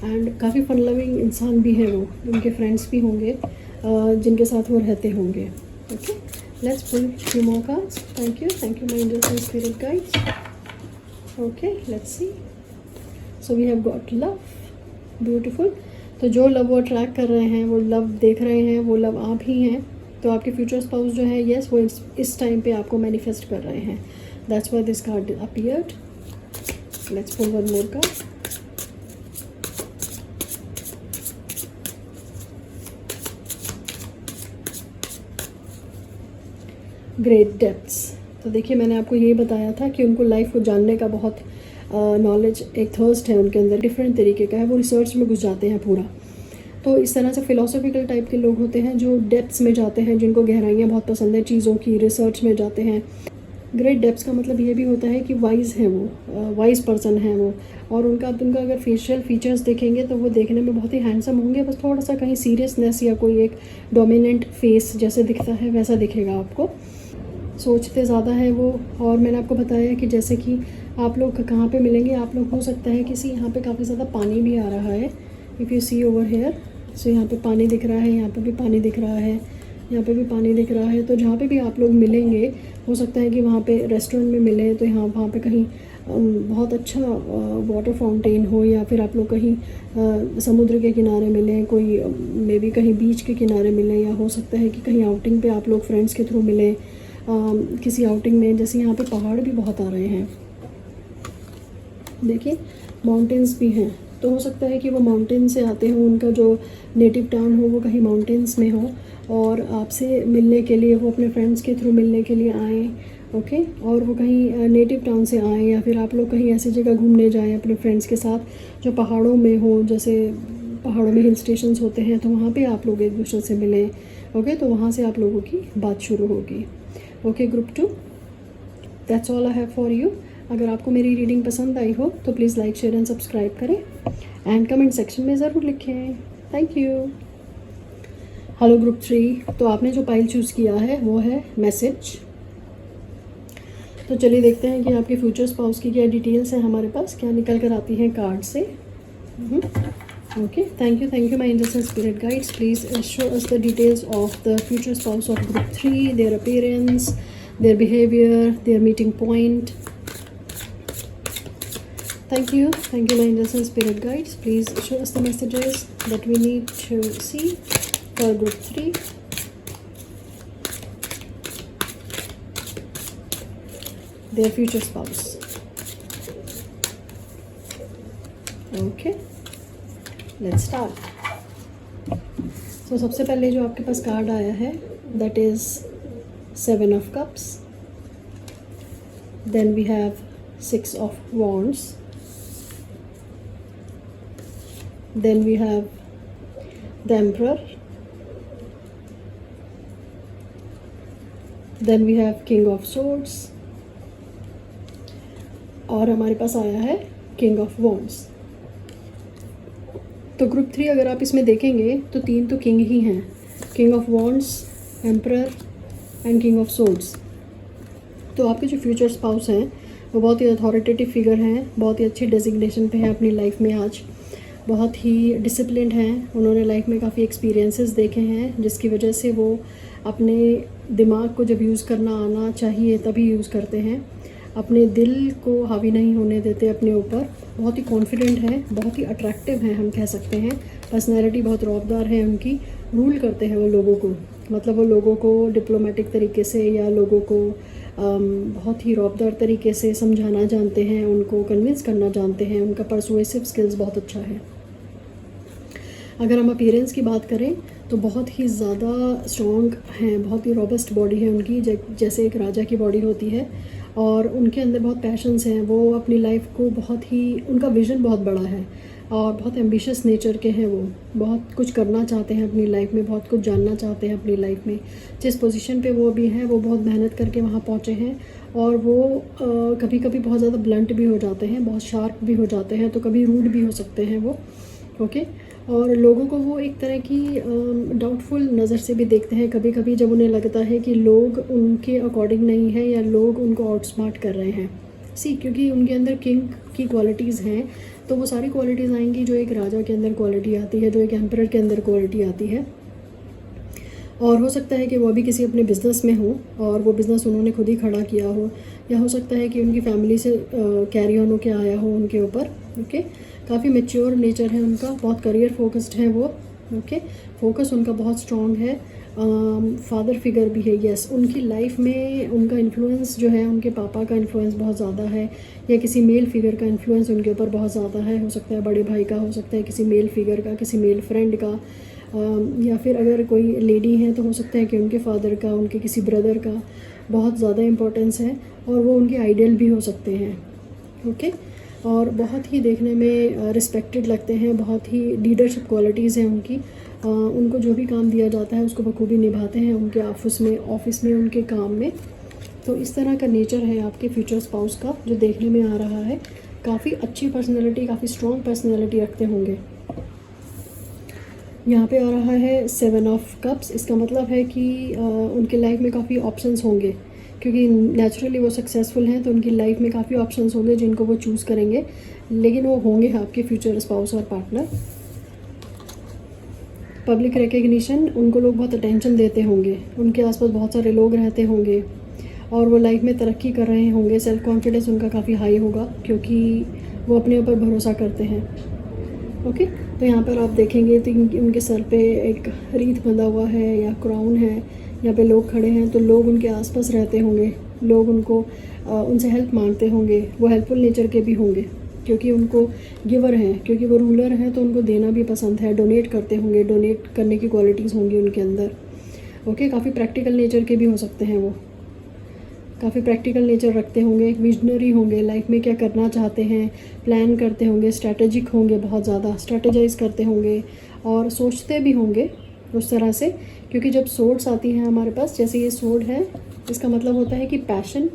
एंड काफ़ी फन लविंग इंसान भी हैं वो। उनके फ्रेंड्स भी होंगे जिनके साथ वो रहते होंगे। Okay, let's pull few more cards. Thank you my angels and spirit guides. Okay, let's see. So we have got love, beautiful. तो जो लव वो अट्रैक्ट कर रहे हैं, वो लव देख रहे हैं, वो लव आप ही हैं। तो आपके फ्यूचर स्पाउस जो है, यस, वो इस टाइम पे आपको मैनिफेस्ट कर रहे हैं। That's why this card appeared. Let's pull one more card. Great depths. तो देखिए, मैंने आपको यही बताया था कि उनको लाइफ को जानने का बहुत नॉलेज, एक थर्स्ट है उनके अंदर, डिफरेंट तरीके का है, वो रिसर्च में घुस जाते हैं पूरा। तो इस तरह से फिलोसॉफिकल टाइप के लोग होते हैं जो डेप्थ्स में जाते हैं, जिनको गहराइयाँ बहुत पसंद है चीज़ों की, रिसर्च में जाते हैं। ग्रेट डेप्थ्स का मतलब ये भी होता है कि वाइज है वो, वाइज पर्सन है वो, और उनका अगर फेशियल फीचर्स देखेंगे तो वो देखने में बहुत ही हैंडसम होंगे, बस थोड़ा सा कहीं सीरियसनेस या कोई एक डोमिनेंट फेस जैसे दिखता है वैसा दिखेगा आपको। सोचते ज़्यादा है वो। और मैंने आपको बताया कि जैसे कि आप लोग कहाँ पे मिलेंगे, आप लोग हो सकता है किसी यहाँ पे काफ़ी ज़्यादा पानी भी आ रहा है। If you see over here, so यहाँ पे पानी दिख रहा है, यहाँ पे भी पानी दिख रहा है, यहाँ पे भी पानी दिख रहा है। तो जहाँ पे भी आप लोग मिलेंगे, हो सकता है कि वहाँ पे रेस्टोरेंट में मिले, तो वहाँ पे कहीं बहुत अच्छा वाटर फाउंटेन हो, या फिर आप लोग कहीं समुद्र के किनारे मिलें, कोई मे बी कहीं बीच के किनारे मिलें, या हो सकता है कि कहीं आउटिंग पे आप लोग फ्रेंड्स के थ्रू मिलें, किसी आउटिंग में। जैसे यहाँ पे पहाड़ भी बहुत आ रहे हैं, देखिए माउंटेन्स भी हैं। तो हो सकता है कि वो माउंटेन से आते हों, उनका जो नेटिव टाउन हो वो कहीं माउंटेन्स में हो, और आपसे मिलने के लिए, वो अपने फ्रेंड्स के थ्रू मिलने के लिए आएँ, ओके। और वो कहीं नेटिव टाउन से आएँ, या फिर आप लोग कहीं ऐसी जगह घूमने जाएं अपने फ्रेंड्स के साथ जो पहाड़ों में हो, जैसे पहाड़ों में हिल स्टेशंस होते हैं, तो वहाँ पे आप लोग एक दूसरे से मिलें, ओके। तो वहाँ से आप लोगों की बात शुरू होगी, okay. Group 2, that's all I have for you. अगर आपको मेरी रीडिंग पसंद आई हो तो please like, share and subscribe करें, एंड कमेंट सेक्शन में ज़रूर लिखें। Thank you. हेलो ग्रुप 3, तो आपने जो पाइल चूज़ किया है वो है मैसेज। तो चलिए देखते हैं कि आपके फ्यूचर स्पाउस की क्या डिटेल्स हैं हमारे पास, क्या निकल कर आती हैं कार्ड से। Okay, thank you my angels and spirit guides. Please show us the details of the future spouse of group 3, their appearance, their behaviour, their meeting point. Thank you my angels and spirit guides. Please show us the messages that we need to see for group 3. Their future spouse. Okay, let's start. So सबसे पहले जो आपके पास card आया है that is 7 of Cups. Then we have 6 of Wands. Then we have the Emperor. Then we have King of Swords. और हमारे पास आया है King of Wands. तो ग्रुप 3 अगर आप इसमें देखेंगे तो 3 तो किंग ही हैं, King of Wands, Emperor and King of Swords। तो आपके जो फ्यूचर स्पाउस हैं वो बहुत ही अथॉरिटेटिव फिगर हैं, बहुत ही अच्छी डेजिग्नेशन पे हैं अपनी लाइफ में आज, बहुत ही डिसिप्लिन्ड हैं। उन्होंने लाइफ में काफ़ी एक्सपीरियंसेस देखे हैं, जिसकी वजह से वो अपने दिमाग को जब यूज़ करना आना चाहिए तभी यूज़ करते हैं, अपने दिल को हावी नहीं होने देते अपने ऊपर। बहुत ही कॉन्फिडेंट हैं, बहुत ही अट्रैक्टिव हैं, हम कह सकते हैं। पर्सनैलिटी बहुत रौबदार है उनकी, रूल करते हैं वो लोगों को, मतलब वो लोगों को डिप्लोमेटिक तरीके से या लोगों को बहुत ही रौबदार तरीके से समझाना जानते हैं, उनको कन्विंस करना जानते हैं, उनका परसुएसिव स्किल्स बहुत अच्छा है। अगर हम अपीयरेंस की बात करें तो बहुत ही ज़्यादा स्ट्रॉन्ग हैं, बहुत ही रॉबस्ट बॉडी है उनकी, जैसे एक राजा की बॉडी होती है, और उनके अंदर बहुत पैशंस हैं। वो अपनी लाइफ को बहुत ही, उनका विज़न बहुत बड़ा है और बहुत एम्बिशियस नेचर के हैं। वो बहुत कुछ करना चाहते हैं अपनी लाइफ में, बहुत कुछ जानना चाहते हैं अपनी लाइफ में। जिस पोजीशन पे वो अभी हैं वो बहुत मेहनत करके वहाँ पहुँचे हैं, और वो कभी कभी बहुत ज़्यादा ब्लंट भी हो जाते हैं, बहुत शार्प भी हो जाते हैं, तो कभी रूड भी हो सकते हैं वो, ओके। और लोगों को वो एक तरह की डाउटफुल नज़र से भी देखते हैं कभी कभी, जब उन्हें लगता है कि लोग उनके अकॉर्डिंग नहीं है या लोग उनको आउटस्मार्ट कर रहे हैं। क्योंकि उनके अंदर किंग की क्वालिटीज़ हैं, तो वो सारी क्वालिटीज़ आएंगी जो एक राजा के अंदर क्वालिटी आती है, जो एक एम्परर के अंदर क्वालिटी आती है। और हो सकता है कि वो अभी किसी अपने बिज़नेस में हो और वो बिज़नेस उन्होंने खुद ही खड़ा किया हो, या हो सकता है कि उनकी फैमिली से कैरी ऑन होकर आया हो उनके ऊपर, ओके। काफ़ी मैच्योर नेचर है उनका, बहुत करियर फोकस्ड है वो, ओके। फोकस उनका बहुत स्ट्रॉन्ग है। फादर फिगर भी है, यस। उनकी लाइफ में उनका इन्फ्लुएंस जो है, उनके पापा का इन्फ्लुएंस बहुत ज़्यादा है, या किसी मेल फिगर का इन्फ्लुएंस उनके ऊपर बहुत ज़्यादा है। हो सकता है बड़े भाई का, हो सकता है किसी मेल फिगर का, किसी मेल फ्रेंड का, या फिर अगर कोई लेडी है तो हो सकता है कि उनके फादर का, उनके किसी ब्रदर का बहुत ज़्यादा इम्पोर्टेंस है, और वो उनके आइडियल भी हो सकते हैं, ओके। और बहुत ही देखने में रिस्पेक्टेड लगते हैं, बहुत ही लीडरशिप क्वालिटीज़ हैं उनकी। उनको जो भी काम दिया जाता है उसको बखूबी निभाते हैं उनके ऑफिस में उनके काम में। तो इस तरह का नेचर है आपके फ्यूचर स्पाउस का, जो देखने में आ रहा है। काफ़ी अच्छी पर्सनैलिटी, काफ़ी स्ट्रॉन्ग पर्सनैलिटी रखते होंगे। यहाँ पे आ रहा है 7 ऑफ कप्स। इसका मतलब है कि उनके लाइफ में काफ़ी ऑप्शंस होंगे, क्योंकि नेचुरली वो सक्सेसफुल हैं, तो उनकी लाइफ में काफ़ी ऑप्शंस होंगे जिनको वो चूज़ करेंगे, लेकिन वो होंगे आपके फ्यूचर स्पाउस और पार्टनर। पब्लिक रिकग्निशन, उनको लोग बहुत अटेंशन देते होंगे, उनके आसपास बहुत सारे लोग रहते होंगे और वो लाइफ में तरक्की कर रहे होंगे। सेल्फ़ कॉन्फिडेंस उनका काफ़ी हाई होगा क्योंकि वो अपने ऊपर भरोसा करते हैं। ओके, तो यहाँ पर आप देखेंगे तो उनके सर पे एक रीत बंधा हुआ है या क्राउन है, यहाँ पे लोग खड़े हैं तो लोग उनके आसपास रहते होंगे, लोग उनको उनसे हेल्प मांगते होंगे, वो हेल्पफुल नेचर के भी होंगे क्योंकि उनको गिवर हैं, क्योंकि वो रूलर हैं तो उनको देना भी पसंद है, डोनेट करते होंगे, डोनेट करने की क्वालिटीज़ होंगी उनके अंदर। ओके, काफ़ी प्रैक्टिकल नेचर के भी हो सकते हैं, वो काफ़ी प्रैक्टिकल नेचर रखते होंगे, एक विजनरी होंगे, लाइफ में क्या करना चाहते हैं प्लान करते होंगे, स्ट्रैटेजिक होंगे, बहुत ज़्यादा स्ट्रैटेजाइज करते होंगे और सोचते भी होंगे उस तरह से। क्योंकि जब सोर्ड्स आती हैं हमारे पास, जैसे ये सोर्ड है, इसका मतलब होता है कि पैशन,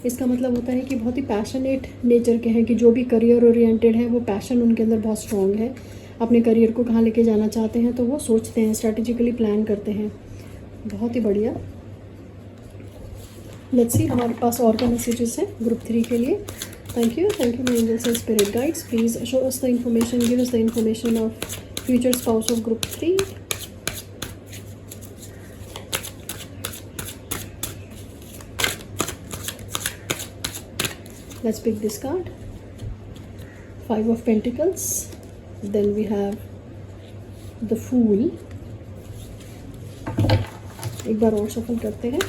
इसका मतलब होता है कि बहुत ही पैशनेट नेचर के हैं, कि जो भी करियर ओरिएंटेड है वो पैशन उनके अंदर बहुत स्ट्रॉन्ग है, अपने करियर को कहाँ लेके जाना चाहते हैं तो वो सोचते हैं, स्ट्रैटेजिकली प्लान करते हैं। बहुत ही बढ़िया। लेट्स सी हमारे पास और क्या मैसेजेस हैं ग्रुप 3 के लिए। Thank you my angels and spirit guides, please show us the information, give us the information of future spouse of group 3। Let's pick this card. 5 of Pentacles. Then we have the Fool. एक बार और सफल करते हैं।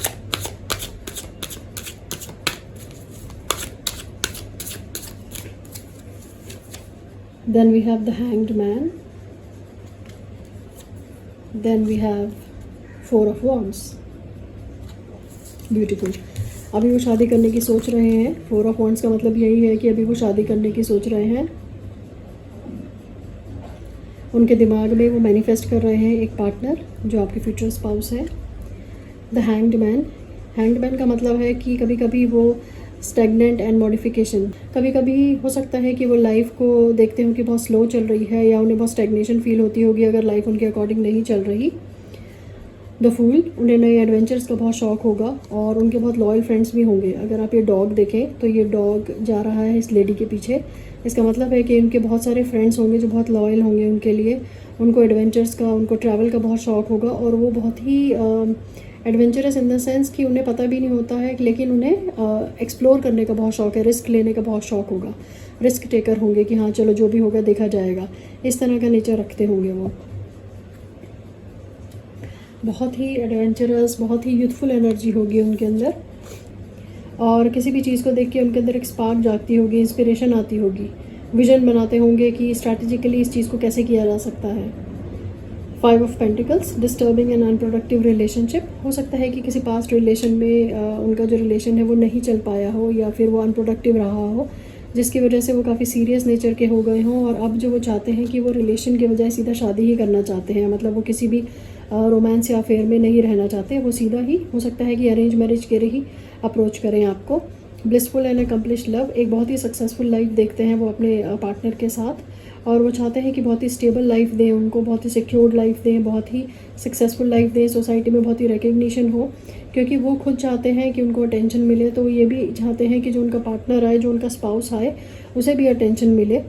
Then we have the Hanged Man. Then we have 4 of Wands. Beautiful. अभी वो शादी करने की सोच रहे हैं। 4 ऑफ वॉन्ड्स का मतलब यही है कि अभी वो शादी करने की सोच रहे हैं, उनके दिमाग में वो मैनिफेस्ट कर रहे हैं एक पार्टनर जो आपके फ्यूचर स्पाउस है। द हैंग्ड मैन का मतलब है कि कभी कभी वो स्टैग्नेंट एंड मॉडिफिकेशन, कभी कभी हो सकता है कि वो लाइफ को देखते हो कि बहुत स्लो चल रही है या उन्हें बहुत स्टैग्नेशन फील होती होगी अगर लाइफ उनके अकॉर्डिंग नहीं चल रही। द फूल, उन्हें नए एडवेंचर्स का बहुत शौक होगा और उनके बहुत लॉयल फ्रेंड्स भी होंगे। अगर आप ये डॉग देखें तो ये डॉग जा रहा है इस लेडी के पीछे, इसका मतलब है कि उनके बहुत सारे फ्रेंड्स होंगे जो बहुत लॉयल होंगे उनके लिए, उनको एडवेंचर्स का, उनको ट्रैवल का बहुत शौक होगा और वो बहुत ही एडवेंचरस इन द सेंस कि उन्हें पता भी नहीं होता है, लेकिन उन्हें एक्सप्लोर करने का बहुत शौक है, रिस्क लेने का बहुत शौक होगा, रिस्क टेकर होंगे कि हाँ चलो जो भी होगा देखा जाएगा, इस तरह का नेचर रखते होंगे वो। बहुत ही एडवेंचरस, बहुत ही यूथफुल एनर्जी होगी उनके अंदर और किसी भी चीज़ को देख के उनके अंदर एक स्पार्क जागती होगी, इंस्पिरेशन आती होगी, विजन बनाते होंगे कि स्ट्रैटेजिकली इस चीज़ को कैसे किया जा सकता है। 5 of pentacles, disturbing and unproductive relationship, हो सकता है कि किसी पास्ट रिलेशन में उनका जो रिलेशन है वो नहीं चल पाया हो या फिर वो अनप्रोडक्टिव रहा हो, जिसकी वजह से वो काफ़ी सीरियस नेचर के हो गए हों और अब जो वो चाहते हैं कि वो रिलेशन के बजाय सीधा शादी ही करना चाहते हैं, मतलब वो किसी भी रोमांस या अफेयर में नहीं रहना चाहते, वो सीधा ही हो सकता है कि अरेंज मैरिज के ही अप्रोच करें आपको। ब्लिसफुल एंड अकम्प्लिश्ड लव, एक बहुत ही सक्सेसफुल लाइफ देखते हैं वो अपने पार्टनर के साथ और वो चाहते हैं कि बहुत ही स्टेबल लाइफ दें उनको, बहुत ही सिक्योर्ड लाइफ दें, बहुत ही सक्सेसफुल लाइफ दें, सोसाइटी में बहुत ही रिकग्निशन हो, क्योंकि वो खुद चाहते हैं कि उनको अटेंशन मिले, तो ये भी चाहते हैं कि जो उनका पार्टनर आए, जो उनका स्पाउस आए, उसे भी अटेंशन मिले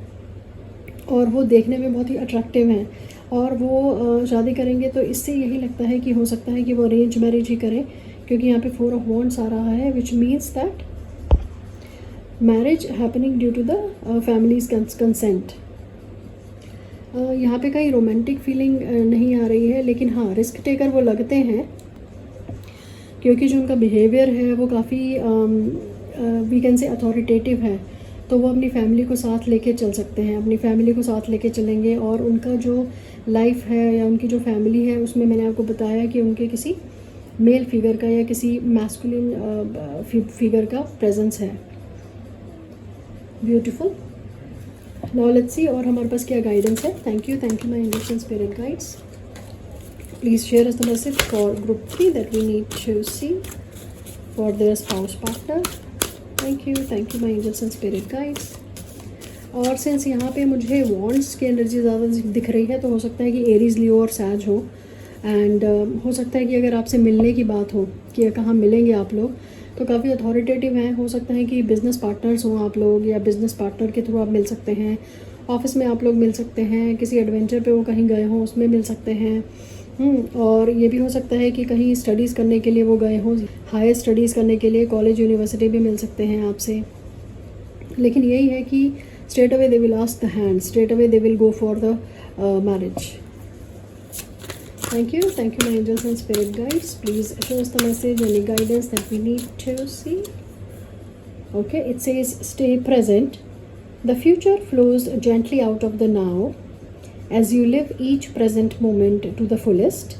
और वो देखने में बहुत ही अट्रैक्टिव हैं और वो शादी करेंगे तो इससे यही लगता है कि हो सकता है कि वो अरेंज मैरिज ही करें, क्योंकि यहाँ पे 4 ऑफ वॉन्ड्स आ रहा है, which means that marriage happening due to the families consent. यहाँ पे कहीं रोमांटिक फीलिंग नहीं आ रही है, लेकिन हाँ रिस्क टेकर वो लगते हैं क्योंकि जो उनका बिहेवियर है वो काफ़ी वी कैन से अथॉरिटेटिव है, तो वो अपनी फैमिली को साथ लेके चल सकते हैं, अपनी फैमिली को साथ लेके चलेंगे और उनका जो लाइफ है या उनकी जो फैमिली है उसमें मैंने आपको बताया कि उनके किसी मेल फिगर का या किसी मैस्कुलिन फिगर का प्रेजेंस है। ब्यूटीफुल। नाउ लेट्स सी और हमारे पास क्या गाइडेंस है। Thank you my angels and spirit guides, please share us the message for group 3 that we need to see for their spouse partner. Thank you my angels and spirit guides. और since यहाँ पे मुझे wands की energy ज़्यादा दिख रही है तो हो सकता है कि एरीज, लियो और सैज हो एंड हो सकता है कि अगर आपसे मिलने की बात हो कि कहाँ मिलेंगे आप लोग, तो काफ़ी अथॉरिटेटिव हैं, हो सकता है कि बिज़नेस पार्टनर्स हों आप लोग या बिज़नेस पार्टनर के थ्रू आप मिल सकते हैं ऑफिस में आप लोग मिल सकते हैं, किसी एडवेंचर पे वो कहीं गए हों उसमें मिल सकते हैं। और ये भी हो सकता है कि कहीं स्टडीज़ करने के लिए वो गए हों, हायर स्टडीज़ करने के लिए कॉलेज यूनिवर्सिटी भी मिल सकते हैं आपसे। लेकिन यही है कि straight away they will ask the hand, straight away they will go for the marriage. Thank you my angels and spirit guides. Please show us the message, any guidance that we need to see. Okay, it says stay present. The future flows gently out of the now. As you live each present moment to the fullest,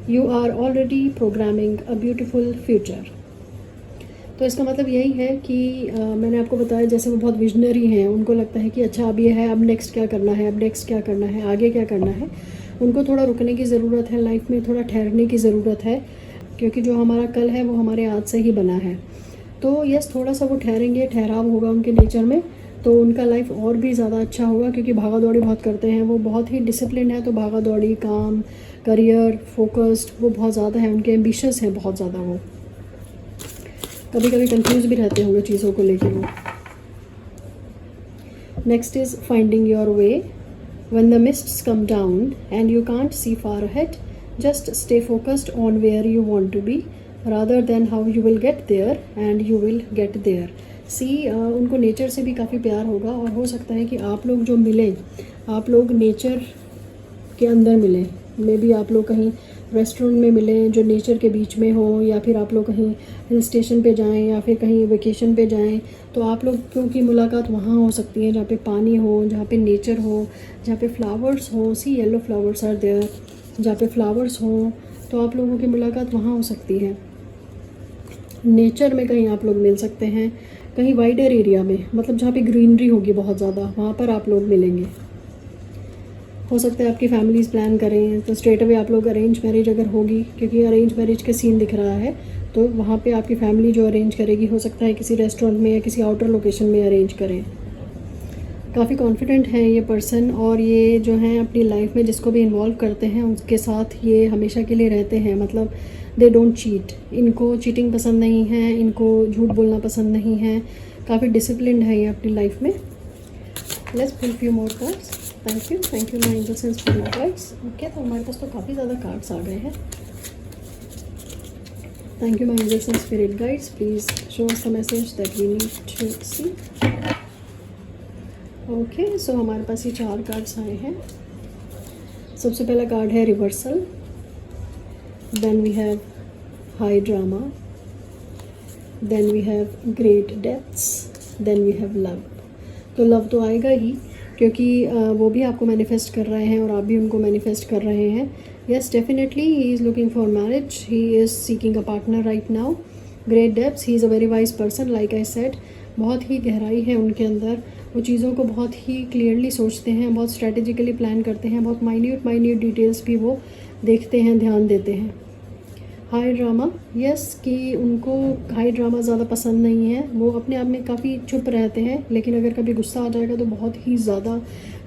you are already programming a beautiful future. तो इसका मतलब यही है कि मैंने आपको बताया जैसे वो बहुत विजनरी हैं, उनको लगता है कि अच्छा अब ये है, अब नेक्स्ट क्या करना है, अब नेक्स्ट क्या करना है, आगे क्या करना है। उनको थोड़ा रुकने की ज़रूरत है, लाइफ में थोड़ा ठहरने की ज़रूरत है, क्योंकि जो हमारा कल है वो हमारे आज से ही बना है। तो यस, थोड़ा सा वो ठहरेंगे, ठहराव होगा उनके नेचर में, तो उनका लाइफ और भी ज़्यादा अच्छा होगा, क्योंकि भागा दौड़ी बहुत करते हैं, वो बहुत ही डिसिप्लिन है। तो भागा दौड़ी, काम, करियर, फोकस्ड वो बहुत ज़्यादा है, उनके एम्बिशियस हैं बहुत ज़्यादा। वो कभी कभी कंफ्यूज भी रहते होंगे चीज़ों को लेकर वो। Next is finding your way. When the mists come down and you can't see far ahead, just stay focused on where you want to be rather than how you will get there, and you will get there. See, उनको nature से भी काफ़ी प्यार होगा, और हो सकता है कि आप लोग जो मिलें, आप लोग नेचर के अंदर मिलें। मे बी आप लोग कहीं रेस्टोरेंट में मिलें जो नेचर के बीच में हो, या फिर आप लोग कहीं हिल स्टेशन पे जाएं, या फिर कहीं वेकेशन पे जाएं। तो आप लोग क्योंकि मुलाकात वहाँ हो सकती है जहाँ पे पानी हो, जहाँ पे नेचर हो, जहाँ पे फ्लावर्स हो। सी येलो फ्लावर्स आर देयर, जहाँ पे फ्लावर्स हो, तो आप लोगों की मुलाकात वहाँ हो सकती है। नेचर में कहीं आप लोग मिल सकते हैं, कहीं वाइडर एरिया में, मतलब जहाँ पे ग्रीनरी होगी बहुत ज़्यादा, वहाँ पर आप लोग मिलेंगे। हो सकता है आपकी फैमिलीज़ प्लान करें, तो स्ट्रेट अवे आप लोग अरेंज मैरिज अगर होगी, क्योंकि अरेंज मैरिज के सीन दिख रहा है, तो वहाँ पे आपकी फैमिली जो अरेंज करेगी, हो सकता है किसी रेस्टोरेंट में या किसी आउटर लोकेशन में अरेंज करें। काफ़ी कॉन्फिडेंट हैं ये पर्सन, और ये जो हैं अपनी लाइफ में जिसको भी इन्वॉल्व करते हैं उसके साथ ये हमेशा के लिए रहते हैं। मतलब दे डोंट चीट, इनको चीटिंग पसंद नहीं है, इनको झूठ बोलना पसंद नहीं है, काफ़ी डिसिप्लिन्ड है ये अपनी लाइफ में। Let's pull few more cards. Thank you my angels and spirit guides. Okay, तो हमारे पास तो काफ़ी ज़्यादा कार्ड्स आ गए हैं। Thank you my angels and spirit guides. Please show us the message that we need to see. Okay, so हमारे पास ये 4 कार्ड्स आए हैं। सबसे पहला कार्ड है reversal, then we have high drama, then we have great depths, then we have love. तो love तो आएगा ही, क्योंकि वो भी आपको मैनिफेस्ट कर रहे हैं और आप भी उनको मैनिफेस्ट कर रहे हैं। Yes, definitely he is looking for marriage, he is seeking a partner right now. Great depths, he is a very wise person, like I said. बहुत ही गहराई है उनके अंदर, वो चीज़ों को बहुत ही क्लियरली सोचते हैं, बहुत स्ट्रेटेजिकली प्लान करते हैं, बहुत माइन्यूट डिटेल्स भी वो देखते हैं, ध्यान देते हैं। हाई ड्रामा, यस, कि उनको हाई ड्रामा ज़्यादा पसंद नहीं है, वो अपने आप में काफ़ी चुप रहते हैं, लेकिन अगर कभी गुस्सा आ जाएगा तो बहुत ही ज़्यादा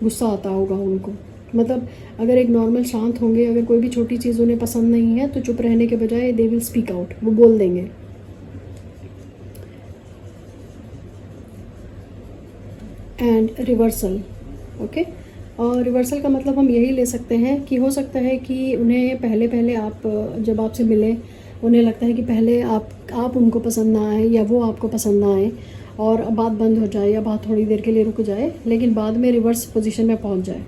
गुस्सा आता होगा उनको। मतलब अगर एक नॉर्मल शांत होंगे, अगर कोई भी छोटी चीज़ उन्हें पसंद नहीं है तो चुप रहने के बजाय दे विल स्पीक आउट, वो बोल देंगे। एंड रिवर्सल, ओके, और रिवर्सल का मतलब हम यही ले सकते हैं कि हो सकता है कि उन्हें पहले आप जब आपसे मिले, उन्हें लगता है कि पहले आप उनको पसंद ना आए या वो आपको पसंद ना आए, और बात बंद हो जाए या बात थोड़ी देर के लिए रुक जाए, लेकिन बाद में रिवर्स पोजीशन में पहुंच जाए।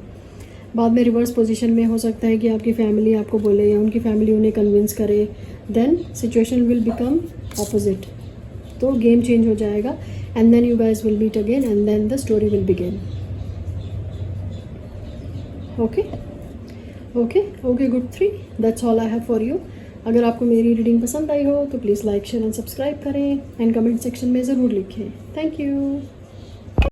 बाद में रिवर्स पोजीशन में हो सकता है कि आपकी फैमिली आपको बोले या उनकी फैमिली उन्हें कन्विंस करे, then situation will become opposite, तो गेम चेंज हो जाएगा, and then you guys will meet again, and then the story will begin. Okay, good 3, that's all I have for you. अगर आपको मेरी रीडिंग पसंद आई हो तो please like, share and subscribe करें, एंड कमेंट सेक्शन में ज़रूर लिखें। Thank you.